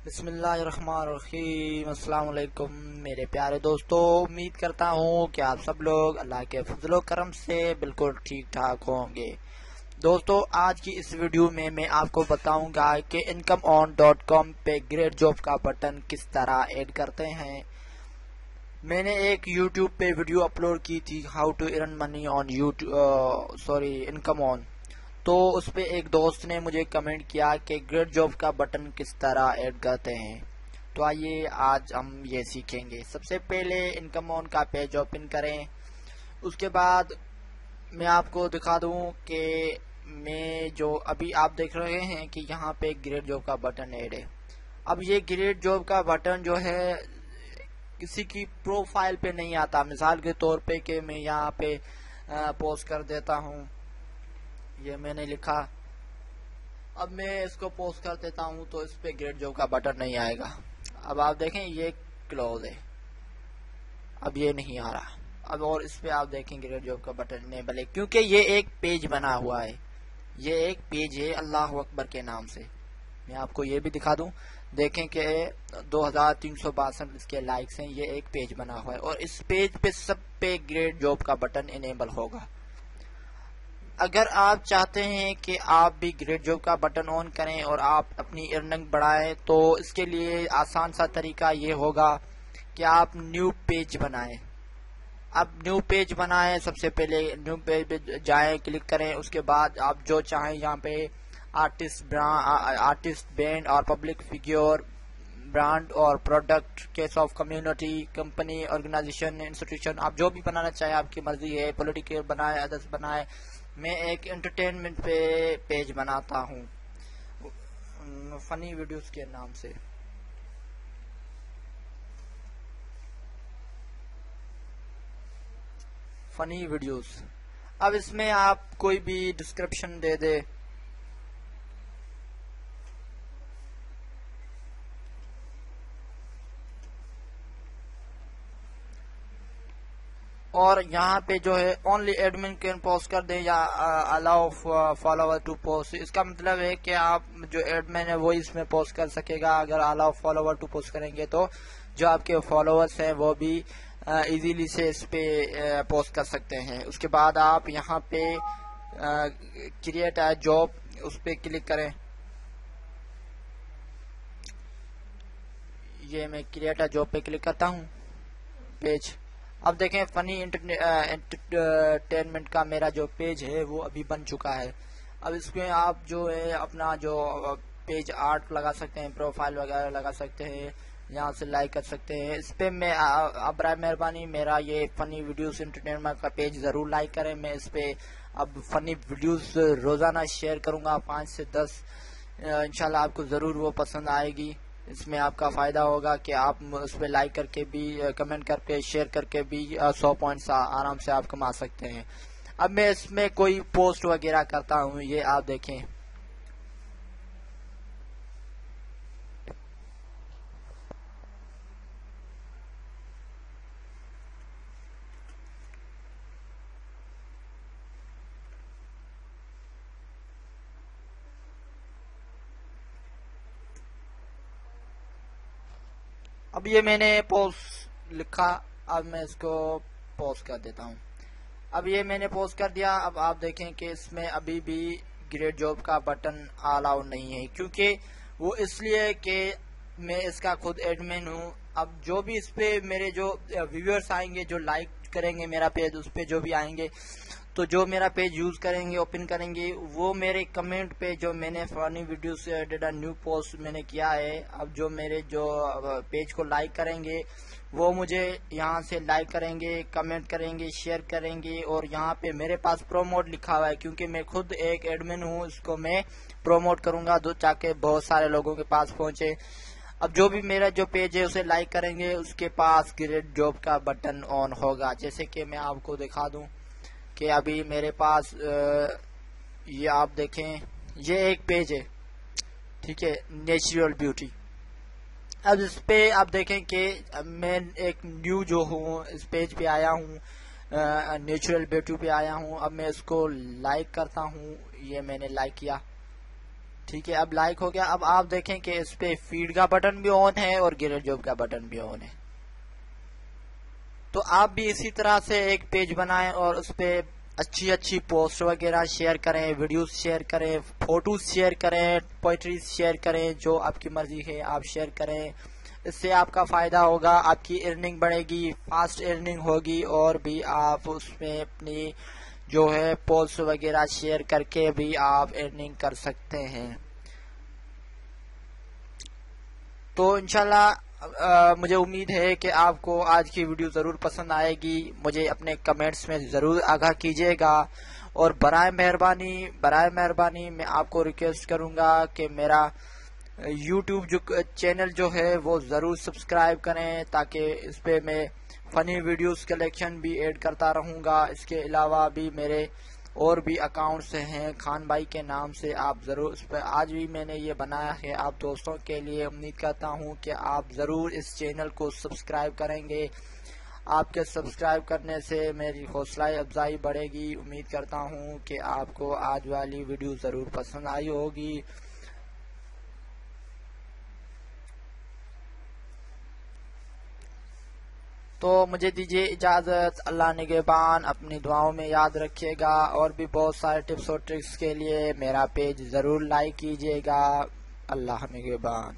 بسم اللہ الرحمن الرحیم۔ السلام علیکم میرے پیارے دوستو، امید کرتا ہوں کہ آپ سب لوگ اللہ کے فضل و کرم سے بالکل ٹھیک ٹھاک ہوں گے۔ دوستو، آج کی اس ویڈیو میں آپ کو بتاؤں گا کہ income-on.com پہ گریٹ جاب کا بٹن کس طرح ایڈ کرتے ہیں۔ میں نے ایک یوٹیوب پہ ویڈیو اپلوڈ کی تھی، how to earn money on income on, تو اس پہ ایک دوست نے مجھے کمنٹ کیا کہ گریٹ جاب کا بٹن کس طرح ایڈ کرتے ہیں۔ تو آئیے آج ہم یہ سیکھیں گے۔ سب سے پہلے انکم آن کا پیج اوپن کریں، اس کے بعد میں آپ کو دکھا دوں کہ میں جو ابھی آپ دیکھ رہے ہیں کہ یہاں پہ گریٹ جاب کا بٹن ایڈ ہے۔ اب یہ گریٹ جاب کا بٹن جو ہے کسی کی پروفائل پہ نہیں آتا، مثال کے طور پہ کہ میں یہاں پہ پوسٹ کر دیتا ہوں، یہ میں نے لکھا، اب میں اس کو پوسٹ کر دیتا ہوں تو اس پہ گریٹ جاب کا بٹن نہیں آئے گا۔ اب آپ دیکھیں یہ کلوز ہے، اب یہ نہیں آ رہا۔ اب اور اس پہ آپ دیکھیں گریٹ جاب کا بٹن انیبل ہے، کیونکہ یہ ایک پیج بنا ہوا ہے، یہ ایک پیج ہے اللہ اکبر کے نام سے۔ میں آپ کو یہ بھی دکھا دوں، دیکھیں کہ 2362 اس کے لائکس ہیں، یہ ایک پیج بنا ہوا ہے اور اس پیج پہ سب پہ گریٹ جاب کا بٹن انیبل ہوگا۔ اگر آپ چاہتے ہیں کہ آپ بھی گریٹ جاب کا بٹن آن کریں اور آپ اپنی ارننگ بڑھائیں، تو اس کے لیے آسان سا طریقہ یہ ہوگا کہ آپ نیو پیج بنائیں۔ اب نیو پیج بنائیں، سب سے پہلے نیو پیج پہ جائیں، کلک کریں، اس کے بعد آپ جو چاہیں یہاں پہ آرٹسٹ، بینڈ اور پبلک فگر، برانڈ اور product, cause of community, company, organization, institution, آپ جو بھی بنانا چاہیں آپ کی مرضی ہے، پولیٹیکل بنائیں، ادرس بنائیں۔ میں ایک انٹرٹینمنٹ پہ پیج بناتا ہوں فنی ویڈیوز کے نام سے۔ فنی ویڈیوز، اب اس میں آپ کوئی بھی ڈسکرپشن دے دے، اور یہاں پہ جو ہے اونلی ایڈمن کین پوسٹ کر دیں یا الاؤ فالوور ٹو پوسٹ۔ اس کا مطلب ہے کہ آپ جو ایڈمن ہے وہ اس میں پوسٹ کر سکے گا، اگر الاؤ فالوور ٹو پوسٹ کریں گے تو جو آپ کے فالوورس ہیں وہ بھی ایزیلی سے اس پہ پوسٹ کر سکتے ہیں۔ اس کے بعد آپ یہاں پہ کریٹ اے جاب، اس پہ کلک کریں، یہ میں کریٹ اے جاب پہ کلک کرتا ہوں پیج۔ اب دیکھیں فنی انٹرٹینمنٹ کا میرا جو پیج ہے وہ ابھی بن چکا ہے۔ اب اس میں آپ جو ہے اپنا جو پیج آرٹ لگا سکتے ہیں، پروفائل وغیرہ لگا سکتے ہیں، یہاں سے لائک کر سکتے ہیں۔ اس پہ میں برائے مہربانی میرا یہ فنی ویڈیوز انٹرٹینمنٹ کا پیج ضرور لائک کریں۔ میں اس پہ اب فنی ویڈیوز روزانہ شیئر کروں گا، 5 سے 10، انشاءاللہ آپ کو ضرور وہ پسند آئے گی۔ اس میں آپ کا فائدہ ہوگا کہ آپ اس پہ لائک کر کے بھی، کمنٹ کر کے، شیئر کر کے بھی 100 پوائنٹس آرام سے آپ کما سکتے ہیں۔ اب میں اس میں کوئی پوسٹ وغیرہ کرتا ہوں، یہ آپ دیکھیں، اب یہ میں نے پوسٹ لکھا، اب میں اس کو پوسٹ کر دیتا ہوں۔ اب یہ میں نے پوسٹ کر دیا۔ اب آپ دیکھیں کہ اس میں ابھی بھی گریٹ جاب کا بٹن الاؤ نہیں ہے، کیونکہ وہ اس لیے کہ میں اس کا خود ایڈمن ہوں۔ اب جو بھی اس پہ میرے جو ویورز آئیں گے، جو لائک کریں گے میرا پیج، اس پہ جو بھی آئیں گے، تو جو میرا پیج یوز کریں گے، اوپن کریں گے، وہ میرے کمنٹ پہ جو میں نے فنی ویڈیو سے ایڈیڈ نیو پوسٹ میں نے کیا ہے، اب جو میرے جو پیج کو لائک کریں گے وہ مجھے یہاں سے لائک کریں گے، کمنٹ کریں گے، شیئر کریں گے، اور یہاں پہ میرے پاس پروموٹ لکھا ہوا ہے، کیونکہ میں خود ایک ایڈمن ہوں، اس کو میں پروموٹ کروں گا تاکہ بہت سارے لوگوں کے پاس پہنچے۔ اب جو بھی میرا جو پیج ہے اسے لائک کریں گے، اس کے پاس گریٹ جاب کا بٹن آن ہوگا۔ جیسے کہ میں آپ کو دکھا دوں کہ ابھی میرے پاس یہ آپ دیکھیں، یہ ایک پیج ہے، ٹھیک ہے، نیچرل بیوٹی۔ اب اس پہ آپ دیکھیں کہ میں ایک نیو جو ہوں اس پیج پہ آیا ہوں، نیچرل بیوٹی پہ آیا ہوں۔ اب میں اس کو لائک کرتا ہوں، یہ میں نے لائک کیا۔ ٹھیک ہے، اب لائک ہو گیا. اب آپ دیکھیں کہ اس پہ فیڈ کا بٹن بھی آن ہے اور گیٹ جاب کا بٹن بھی آن ہے. تو آپ بھی اسی طرح سے ایک پیج بنائیں اور اس پہ اچھی اچھی پوسٹ وغیرہ شیئر کریں، ویڈیوز شیئر کریں، فوٹوز شیئر کریں، پوئٹریز شیئر کریں، جو آپ کی مرضی ہے آپ شیئر کریں. اس سے آپ کا فائدہ ہوگا، آپ کی ارننگ بڑھے گی، فاسٹ ارننگ ہوگی، اور بھی آپ اس میں اپنی جو ہے پوسٹ وغیرہ شیئر کر کے بھی آپ ارننگ کر سکتے ہیں. تو انشاءاللہ مجھے امید ہے کہ آپ کو آج کی ویڈیو ضرور پسند آئے گی. مجھے اپنے کمنٹس میں ضرور آگاہ کیجیے گا، اور برائے مہربانی میں آپ کو ریکویسٹ کروں گا کہ میرا یوٹیوب چینل جو ہے وہ ضرور سبسکرائب کریں، تاکہ اس پہ میں فنی ویڈیوز کلیکشن بھی ایڈ کرتا رہوں گا. اس کے علاوہ بھی میرے اور بھی اکاؤنٹس ہیں خان بھائی کے نام سے، آپ ضرور اس پہ، آج بھی میں نے یہ بنایا ہے آپ دوستوں کے لیے. امید کرتا ہوں کہ آپ ضرور اس چینل کو سبسکرائب کریں گے. آپ کے سبسکرائب کرنے سے میری حوصلہ افزائی بڑھے گی. امید کرتا ہوں کہ آپ کو آج والی ویڈیو ضرور پسند آئی ہوگی. تو مجھے دیجیے اجازت. اللہ نگہبان. اپنی دعاؤں میں یاد رکھیے گا، اور بھی بہت سارے ٹپس اور ٹرکس کے لیے میرا پیج ضرور لائک کیجیے گا. اللہ نگہبان.